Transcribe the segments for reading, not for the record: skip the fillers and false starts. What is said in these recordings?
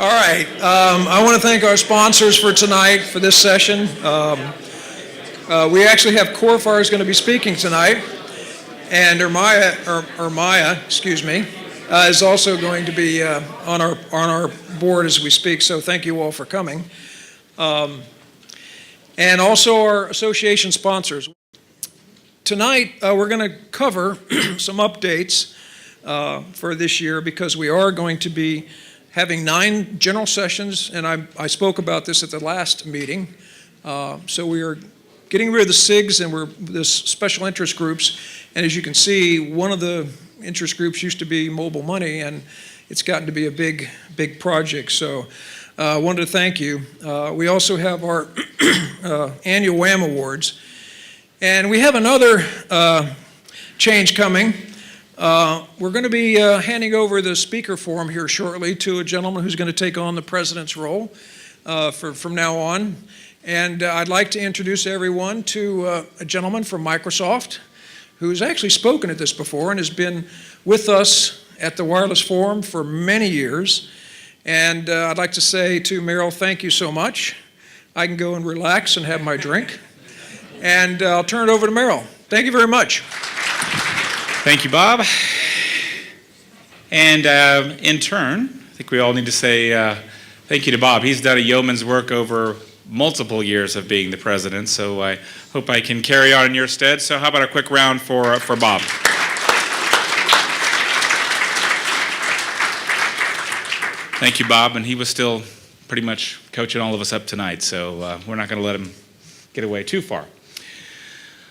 All right. I want to thank our sponsors for tonight, for this session. We actually have Corfar is going to be speaking tonight, and Ermaya, is also going to be on our board as we speak. So thank you all for coming, and also our association sponsors. Tonight we're going to cover some updates for this year because we are going to be having 9 general sessions, and I spoke about this at the last meeting. So we are getting rid of the SIGs and the special interest groups. And as you can see, one of the interest groups used to be mobile money, and it's gotten to be a big project. So I wanted to thank you. We also have our annual WHAM Awards. And we have another change coming. We're going to be handing over the speaker forum here shortly to a gentleman who's going to take on the president's role from now on. And I'd like to introduce everyone to a gentleman from Microsoft who's actually spoken at this before and has been with us at the Wireless Forum for many years. And I'd like to say to Meryl, thank you so much. I can go and relax and have my drink. And I'll turn it over to Meryl. Thank you very much. Thank you, Bob. And in turn, I think we all need to say thank you to Bob. He's done a yeoman's work over multiple years of being the president, so I hope I can carry on in your stead. So how about a quick round for Bob? Thank you, Bob. And he was still pretty much coaching all of us up tonight, so we're not going to let him get away too far.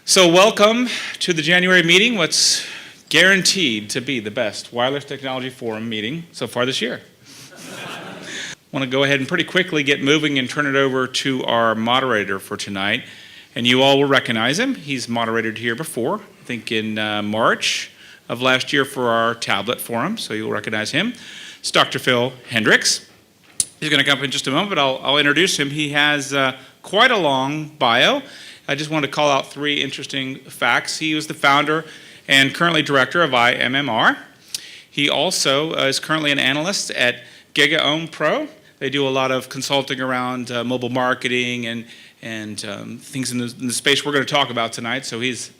So welcome to the January meeting, what's guaranteed to be the best Wireless Technology Forum meeting so far this year. I want to go ahead and pretty quickly get moving and turn it over to our moderator for tonight. And you all will recognize him. He's moderated here before, I think in March of last year for our tablet forum, so you'll recognize him. It's Dr. Phil Hendricks. He's going to come up in just a moment, but I'll introduce him. He has quite a long bio. I just want to call out 3 interesting facts. He was the founder and currently director of IMMR. He also is currently an analyst at GigaOM Pro. They do a lot of consulting around mobile marketing and things in the space we're going to talk about tonight. So he's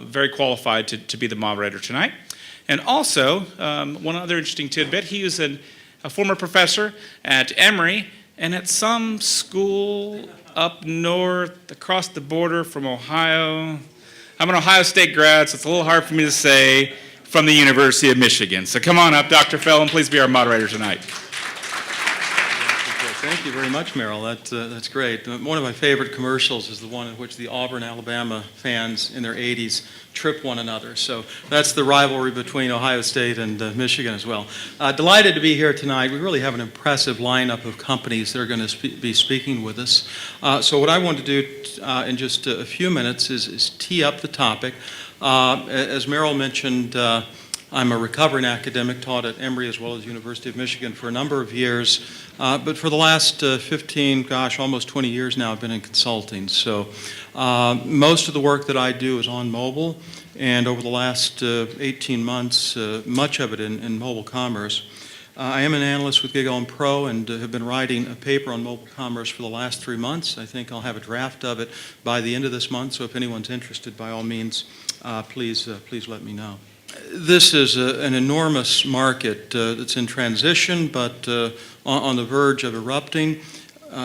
very qualified to be the moderator tonight. And also, one other interesting tidbit, he was a former professor at Emory and at some school up north, across the border from Ohio. I'm an Ohio State grad, so it's a little hard for me to say, from the University of Michigan. So come on up, Dr. Phil, and please be our moderator tonight. Thank you very much, Meryl. That's great. One of my favorite commercials is the one in which the Auburn, Alabama fans in their 80s trip one another. So that's the rivalry between Ohio State and Michigan as well. Delighted to be here tonight. We really have an impressive lineup of companies that are going to be speaking with us. So what I want to do in just a few minutes is tee up the topic. As Meryl mentioned, I'm a recovering academic, taught at Emory as well as University of Michigan for a number of years. But for the last 15, almost 20 years now, I've been in consulting. So most of the work that I do is on mobile, and over the last 18 months, much of it in mobile commerce. I am an analyst with GigaOM Pro and have been writing a paper on mobile commerce for the last 3 months. I think I'll have a draft of it by the end of this month, so if anyone's interested, by all means, please let me know. This is an enormous market that's in transition, but on the verge of erupting.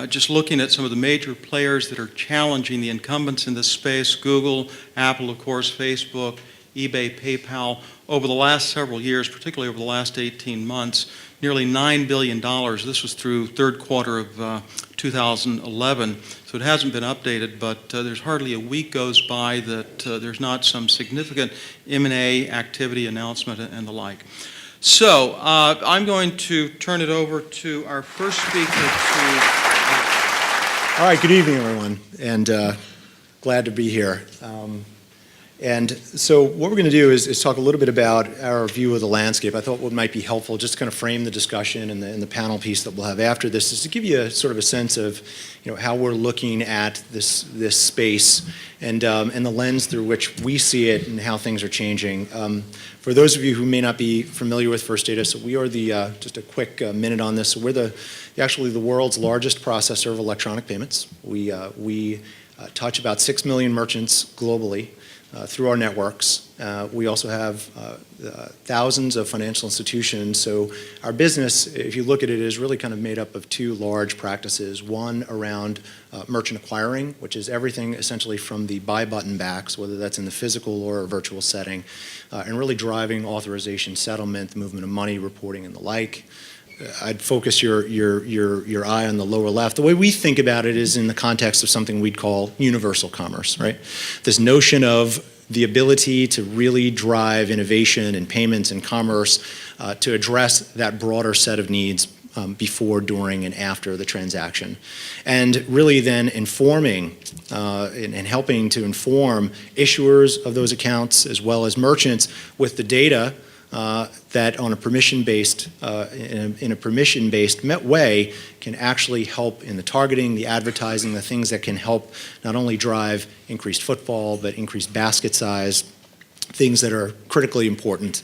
Just looking at some of the major players that are challenging the incumbents in this space, Google, Apple, of course, Facebook, eBay, PayPal, over the last several years, particularly over the last 18 months, nearly $9 billion. This was through third quarter of 2011, so it hasn't been updated, but there's hardly a week goes by that there's not some significant M&A activity, announcement, and the like. So I'm going to turn it over to our first speaker. All right, good evening, everyone, and glad to be here. And so what we're going to do is talk a little bit about our view of the landscape. I thought what might be helpful, just to kind of frame the discussion and the panel piece that we'll have after this, is to give you sort of a sense of how we're looking at this space and the lens through which we see it and how things are changing. For those of you who may not be familiar with First Data, so we are just a quick minute on this. So we're actually the world's largest processor of electronic payments. We touch about 6 million merchants globally through our networks. We also have thousands of financial institutions. So our business, if you look at it, is really kind of made up of two large practices. One around merchant acquiring, which is everything essentially from the buy button back, so whether that's in the physical or a virtual setting, and really driving authorization, settlement, movement of money, reporting, and the like. I'd focus your eye on the lower left. The way we think about it is in the context of something we'd call universal commerce, right? This notion of the ability to really drive innovation in payments and commerce to address that broader set of needs before, during, and after the transaction. And really then informing and helping to inform issuers of those accounts as well as merchants with the data that on a permission-based, in a permission-based way can actually help in the targeting, the advertising, the things that can help not only drive increased footfall, but increased basket size, things that are critically important,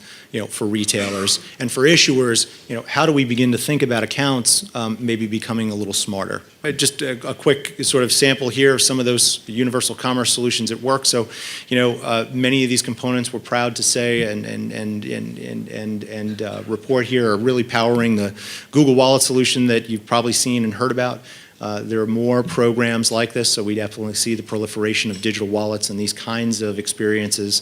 for retailers. And for issuers, how do we begin to think about accounts maybe becoming a little smarter? Right, just a quick sort of sample here of some of those universal commerce solutions at work. So, many of these components we're proud to say and report here are really powering the Google Wallet solution that you've probably seen and heard about. There are more programs like this, so we definitely see the proliferation of digital wallets and these kinds of experiences,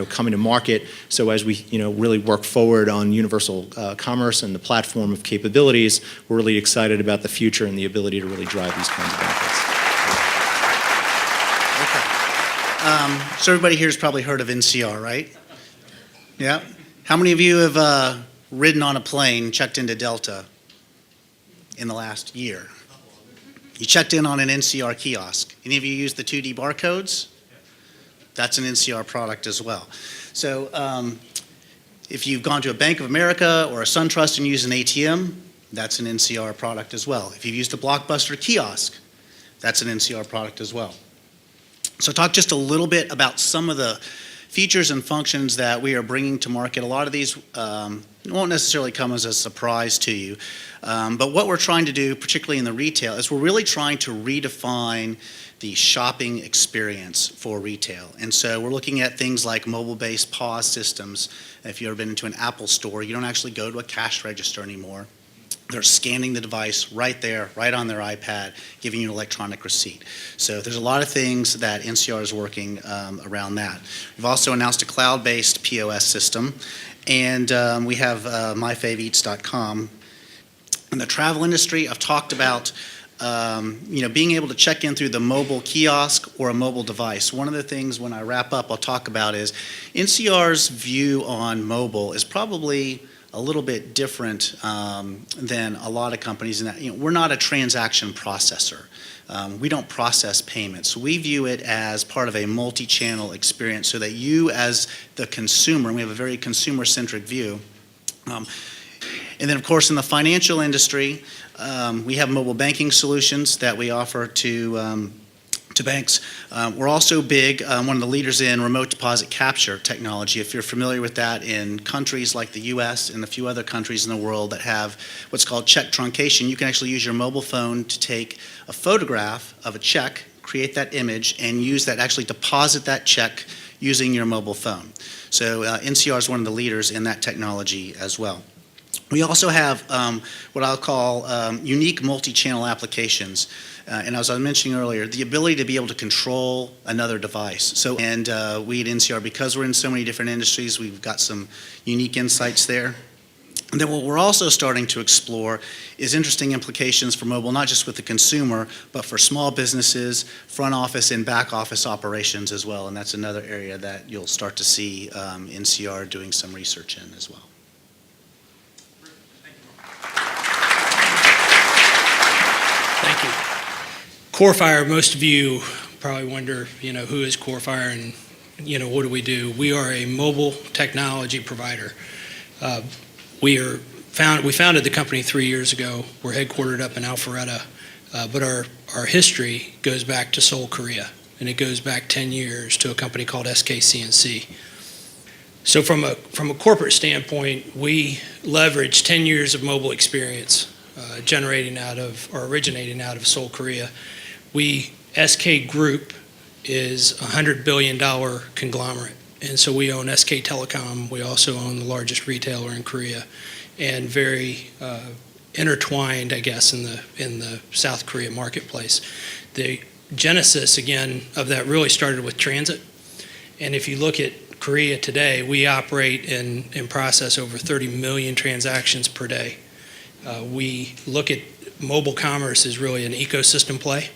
coming to market. So as we, really work forward on universal commerce and the platform of capabilities, we're really excited about the future and the ability to really drive these kinds of benefits. Okay. So everybody here has probably heard of NCR, right? Yeah. How many of you have ridden on a plane, checked into Delta in the last year? You checked in on an NCR kiosk. Any of you use the 2D barcodes? That's an NCR product as well. So if you've gone to a Bank of America or a SunTrust and use an ATM, that's an NCR product as well. If you've used a Blockbuster kiosk, that's an NCR product as well. So talk just a little bit about some of the features and functions that we are bringing to market. A lot of these won't necessarily come as a surprise to you. But what we're trying to do, particularly in the retail, is we're really trying to redefine the shopping experience for retail. And so we're looking at things like mobile-based POS systems. If you've ever been into an Apple store, you don't actually go to a cash register anymore. They're scanning the device right there, right on their iPad, giving you an electronic receipt. So there's a lot of things that NCR is working around that. We've also announced a cloud-based POS system, and we have myfaveeats.com. In the travel industry, I've talked about being able to check in through the mobile kiosk or a mobile device. One of the things when I wrap up I'll talk about is NCR's view on mobile is probably a little bit different than a lot of companies in that we're not a transaction processor. We don't process payments. We view it as part of a multi-channel experience so that you as the consumer, and we have a very consumer-centric view. And then, of course, in the financial industry, we have mobile banking solutions that we offer to banks. We're also big, one of the leaders in remote deposit capture technology. If you're familiar with that in countries like the US and a few other countries in the world that have what's called check truncation, you can actually use your mobile phone to take a photograph of a check, create that image, and use that, actually deposit that check using your mobile phone. So NCR is one of the leaders in that technology as well. We also have what I'll call unique multi-channel applications. And as I was mentioning earlier, the ability to be able to control another device. We at NCR, because we're in so many different industries, we've got some unique insights there. And then what we're also starting to explore is interesting implications for mobile, not just with the consumer, but for small businesses, front office and back office operations as well. And that's another area that you'll start to see NCR doing some research in as well. Thank you. CoreFire, most of you probably wonder, who is CoreFire, and what do? We are a mobile technology provider. We founded the company 3 years ago. We're headquartered up in Alpharetta, but our history goes back to Seoul, Korea, and it goes back 10 years to a company called SKCNC. So from a corporate standpoint, we leverage 10 years of mobile experience, originating out of Seoul, Korea. SK Group is a $100 billion conglomerate, and so we own SK Telecom. We also own the largest retailer in Korea, and very intertwined, I guess, in the South Korea marketplace. The genesis, again, of that really started with transit, and if you look at Korea today, we operate and process over 30 million transactions per day. We look at mobile commerce as really an ecosystem play,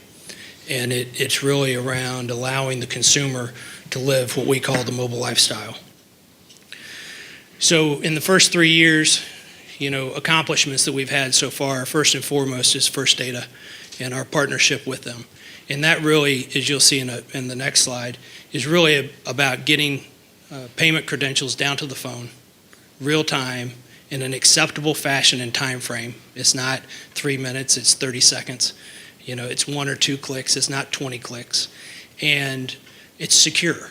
and it's really around allowing the consumer to live what we call the mobile lifestyle. So in the first 3 years, accomplishments that we've had so far, first and foremost is First Data and our partnership with them. And that really, as you'll see in the next slide, is really about getting payment credentials down to the phone, real time, in an acceptable fashion and time frame. It's not 3 minutes, it's 30 seconds. It's 1 or 2 clicks, it's not 20 clicks. And it's secure,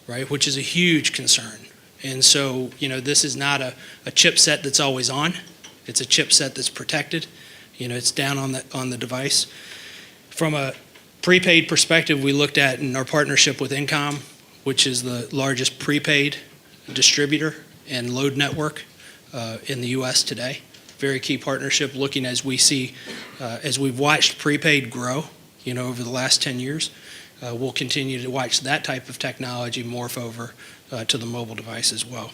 right, which is a huge concern. And so, this is not a chipset that's always on. It's a chipset that's protected. It's down on the device. From a prepaid perspective, we looked at in our partnership with eCommerce, which is the largest prepaid distributor and load network in the U.S. today. Very key partnership, looking as we've watched prepaid grow, over the last 10 years. We'll continue to watch that type of technology morph over to the mobile device as well.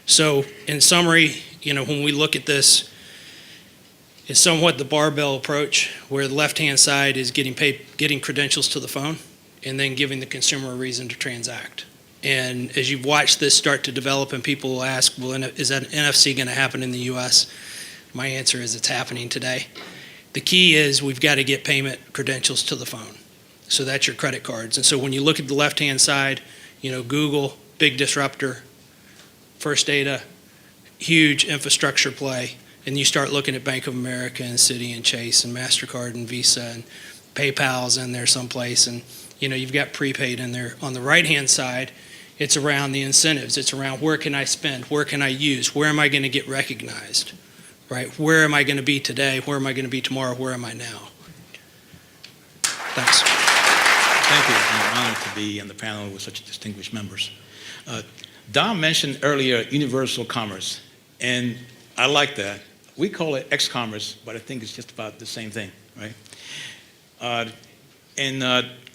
So in summary, when we look at this, it's somewhat the barbell approach, where the left-hand side is getting credentials to the phone and then giving the consumer a reason to transact. And as you've watched this start to develop and people will ask, well, is that NFC going to happen in the U.S.? My answer is it's happening today. The key is we've got to get payment credentials to the phone. So that's your credit cards. And so when you look at the left-hand side, Google, big disruptor, First Data, huge infrastructure play. And you start looking at Bank of America and Citi and Chase and MasterCard and Visa and PayPal's in there someplace. And, you've got prepaid in there. On the right-hand side, it's around the incentives. It's around where can I spend? Where can I use? Where am I going to get recognized? Right? Where am I going to be today? Where am I going to be tomorrow? Where am I now? Thanks. Thank you. It's an honor to be on the panel with such distinguished members. Don mentioned earlier universal commerce, and I like that. We call it eCommerce, but I think it's just about the same thing, right?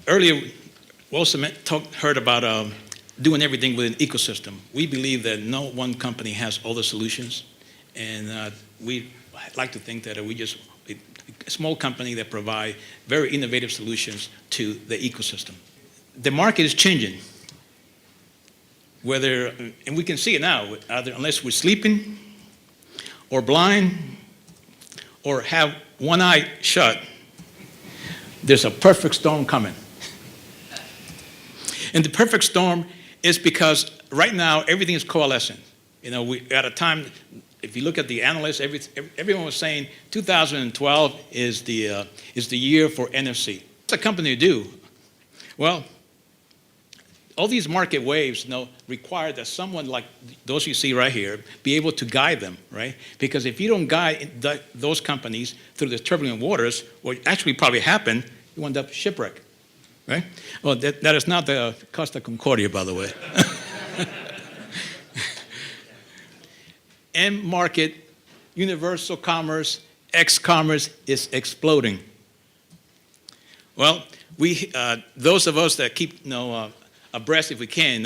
Earlier, we also heard about doing everything with an ecosystem. We believe that no one company has all the solutions, and we like to think that we're just a small company that provide very innovative solutions to the ecosystem. The market is changing. And we can see it now, either unless we're sleeping or blind or have one eye shut, there's a perfect storm coming. And the perfect storm is because right now everything is coalescing. We at a time, if you look at the analysts, everyone was saying 2012 is the year for NFC. What's a company do? Well, all these market waves require that someone like those you see right here be able to guide them, right? Because if you don't guide those companies through the turbulent waters, what actually probably happen, you end up shipwreck, right? Well, that is not the Costa Concordia, by the way. End market, universal commerce, eCommerce is exploding. Well, those of us that keep abreast, if we can,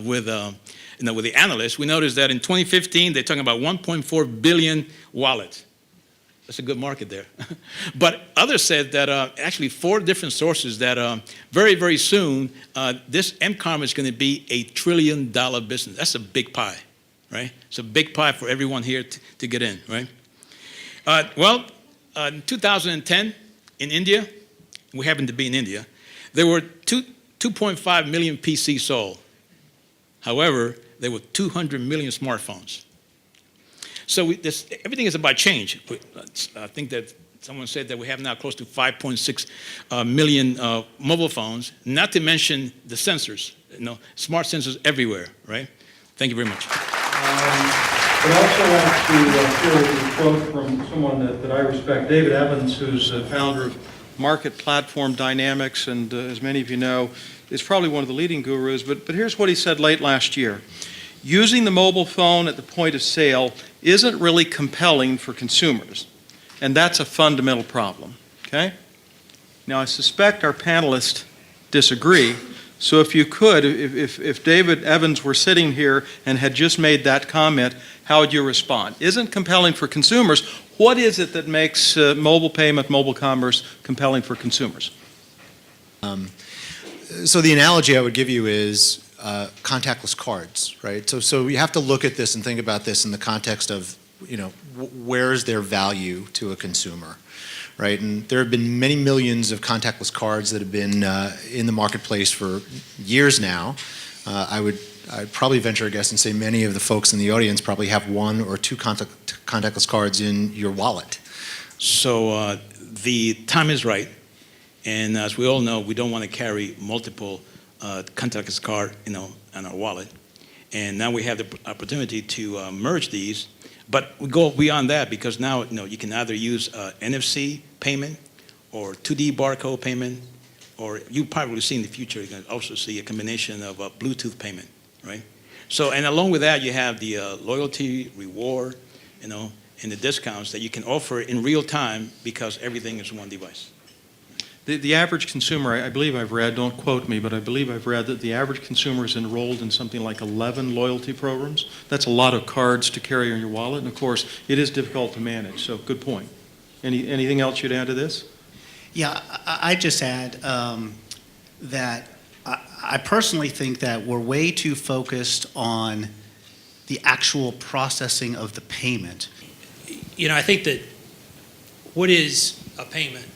with the analysts, we noticed that in 2015 they're talking about 1.4 billion wallets. That's a good market there. But others said that actually 4 different sources that very, very soon this mCommerce is going to be a $1 trillion business. That's a big pie, right? It's a big pie for everyone here to get in, right? In 2010 in India, we happened to be in India, there were 2.5 million PCs sold. However, there were 200 million smartphones. So everything is about change. I think that someone said that we have now close to 5.6 million mobile phones, not to mention the sensors, smart sensors everywhere, right? Thank you very much. I also want to share with you a quote from someone that I respect, David Evans, who's founder of Market Platform Dynamics, and as many of you know, is probably one of the leading gurus, but here's what he said late last year. Using the mobile phone at the point of sale isn't really compelling for consumers, and that's a fundamental problem, okay? Now, I suspect our panelists disagree, so if you could, if David Evans were sitting here and had just made that comment, how would you respond? Isn't compelling for consumers. What is it that makes mobile payment, mobile commerce compelling for consumers? So the analogy I would give you is contactless cards, right? So you have to look at this and think about this in the context of, where is their value to a consumer, right? And there have been many millions of contactless cards that have been in the marketplace for years now. I'd probably venture a guess and say many of the folks in the audience probably have one or two contactless cards in your wallet. So the time is right. And as we all know, we don't want to carry multiple contactless cards, in our wallet. And now we have the opportunity to merge these. But we go beyond that because now, you can either use NFC payment or 2D barcode payment, or you probably see in the future, you're going to also see a combination of Bluetooth payment, right? So, and along with that, you have the loyalty, reward, and the discounts that you can offer in real time because everything is one device. The average consumer, I believe I've read, don't quote me, but I believe I've read that the average consumer is enrolled in something like 11 loyalty programs. That's a lot of cards to carry in your wallet, and of course, it is difficult to manage, so good point. Anything else you'd add to this? Yeah, I just add that I personally think that we're way too focused on the actual processing of the payment. I think that what is a payment,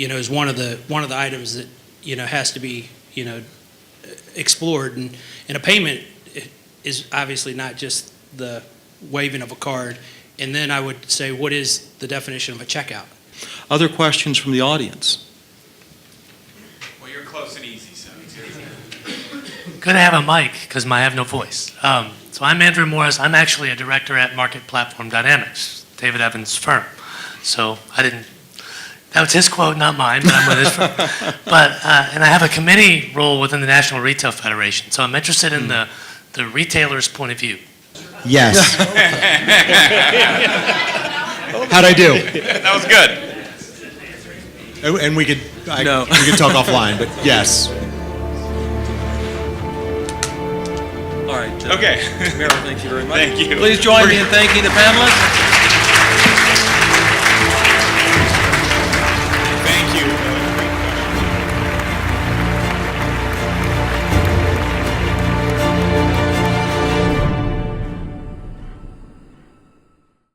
is one of the items that, has to be, explored. And a payment is obviously not just the waving of a card. And then I would say, what is the definition of a checkout? Other questions from the audience? Well, you're close and easy, so it's easy. Good to have a mic because I have no voice. So I'm Andrew Morris. I'm actually a director at Market Platform Dynamics, David Evans' firm. So that was his quote, not mine, but I'm with his firm. And I have a committee role within the National Retail Federation. So I'm interested in the retailer's point of view. Yes. How'd I do? That was good. And we could No. we could talk offline, but yes. All right. Okay. Merrill, thank you very much. Thank you. Please join me in thanking the panelists.